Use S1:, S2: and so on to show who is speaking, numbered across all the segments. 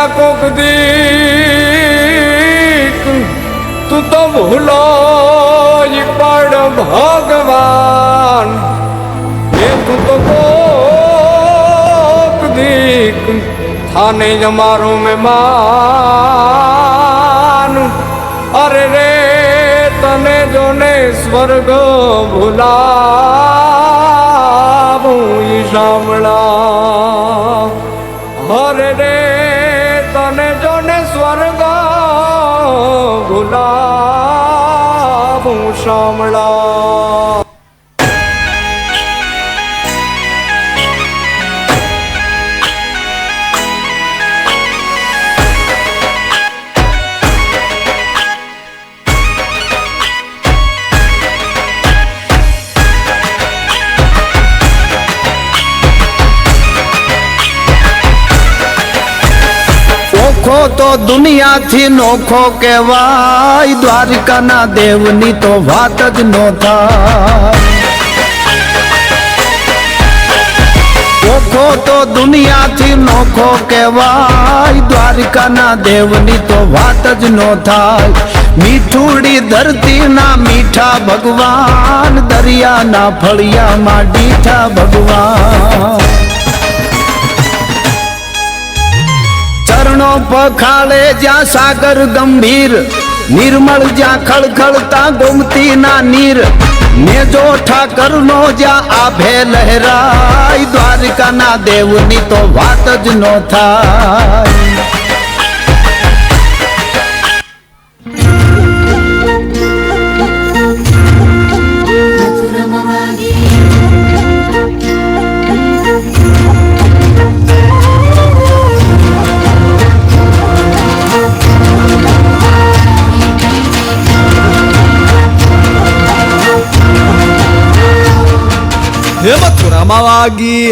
S1: જા કોક દીક તું તો ભૂલો પણ ભગવાન એ તું તો કોક દીક થાને જ મારો મહેમાન અરે રે તને જોને સ્વર્ગ ભૂલાવું શામળા હરે રે તને જોને સ્વર્ગ ભૂલાવું શામળા
S2: ઓખો તો દુનિયાથી નોખો કહેવાય, દ્વારિકાના દેવની તો વાત જ નો થાય. ઓખો તો દુનિયાથી નોખો કહેવાય, દ્વારિકાના દેવની તો વાત જ નો થાય. મીઠુડી ધરતીના મીઠા ભગવાન, દરિયાના ફળિયામાં ડીઠા ભગવાન. ચરણો પખાળે જ્યાં સાગર ગંભીર, નિર્મળ જ્યાં ખળખળતા ગોમતી ના નીર, નેજો ઠાકર નો જ્યાં આભે લહેરાય, દ્વારિકાના દેવની તો વાત જ નો થાય.
S3: હે મથુરામાં વાગી,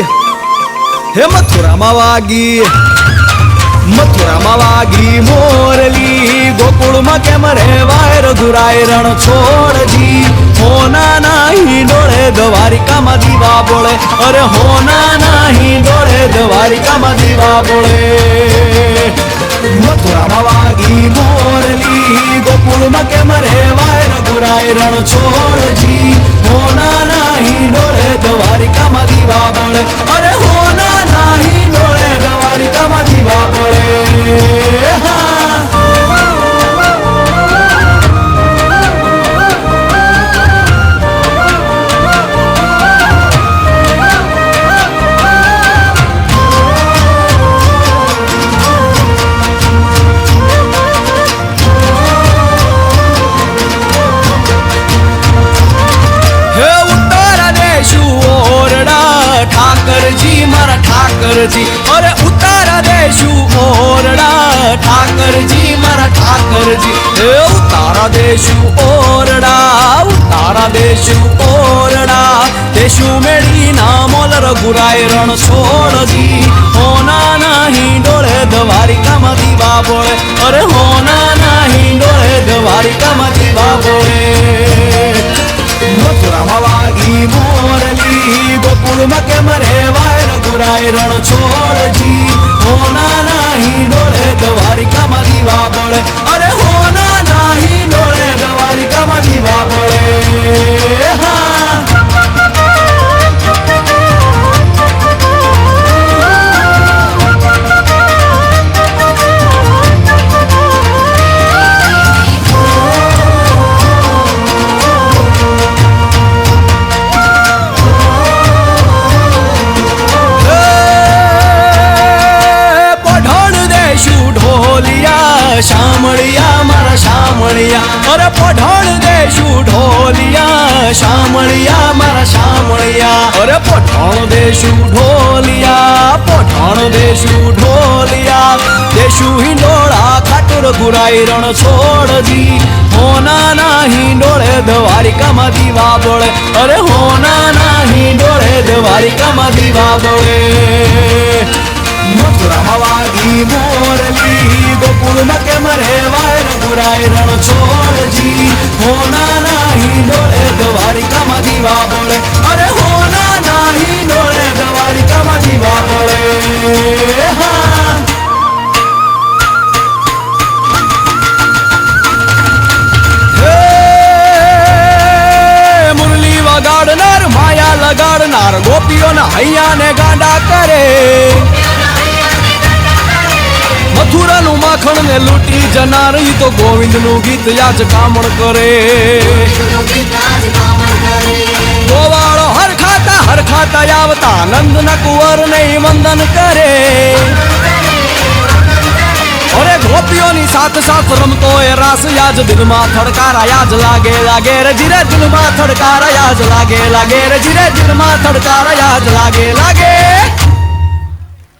S3: હે મથુરામાં વાગી, મથુરામાં વાગી મોરલી, ગોકુળમાં કેમ રેવાય રઘુરાય રણ છોડજી. હોના નાહી ડોળે દ્વારિકામાં દીવા બોળે, અરે હોના નાહી ડોળે દ્વારિકામાં દીવા બોળે. મથુરામાં વાગી મોરલી, ગોકુળમાં કેમ રેવાય રઘુરાય રણ છોડજી. હોના નાહી ડોળે દ્વારિકામાં દીવા બોળે, અરે હોના નાહી ડોળે દ્વારિકામાં દીવા બોળે. ઠાકરજી મારા ઠાકરજી, અરે ઉતારા દેશું ઓરડા, ઠાકરજી મારા ઠાકરજી, હે ઉતારા દેશું ઓરડા, ઉતારા દેશું ઓરડા. દેશું મેળી ના મોલ રઘુરાય રણ છોડજી. હોના નાહી ડોળે દ્વારિકામાં દીવા બોળે, અરે હોના નાહી ડોળે દ્વારિકામાં દીવા બોળે. મથુરામાં વાગી મોરલી, ગોકુળમાં કેમ રેવાય રઘુરાય રણ છોડજી. હોના નાહી ડોળે દ્વારિકામાં દીવા બોળે, અરે હોના નાહી ડોળે દ્વારિકામાં દીવા બોળે. શામળિયા મારા શામળિયા, અરે પઠાણ દેશું ઢોલિયા, શામળિયા મારા શામળિયા, અરે પઠાણ દેશું ઢોલિયા, પઠાણ દેશું ઢોલિયા. દેશું હિંડોળા ખાટુર ગુરાઈ રણ છોડજી. હોના નાહી ડોળે દ્વારિકામાં દીવા બોળે, અરે હોના નાહી ડોળે દ્વારિકામાં દીવા બોળે. મથુરામાં વાગી મોરલી, ગોકુળમાં કેમ રેવાય રઘુરાય રણ છોડજી. હોના નાહી ડોળે દ્વારિકામાં દીવા બોળે, અરે હોના નાહી ડોળે દ્વારિકામાં દીવા બોળે. હા હૈયાને ગાંડા કરે મથુરાનું માખણ ને લૂંટી જનાર ઈ તો ગોવિંદનું ગીત યાજ કામણ કરે ગોવાળો હરખાતા આવતા નંદના કુંવર ને વંદન કરે અરે ગોપીઓની સાથ રમતો એ રાસ યાજ દિલમાં થડકારા યાજ લાગે રે જીરે દિલમાં થડકારા યાજ લાગે રે જીરે દિલમાં થડકારા યાજ લાગે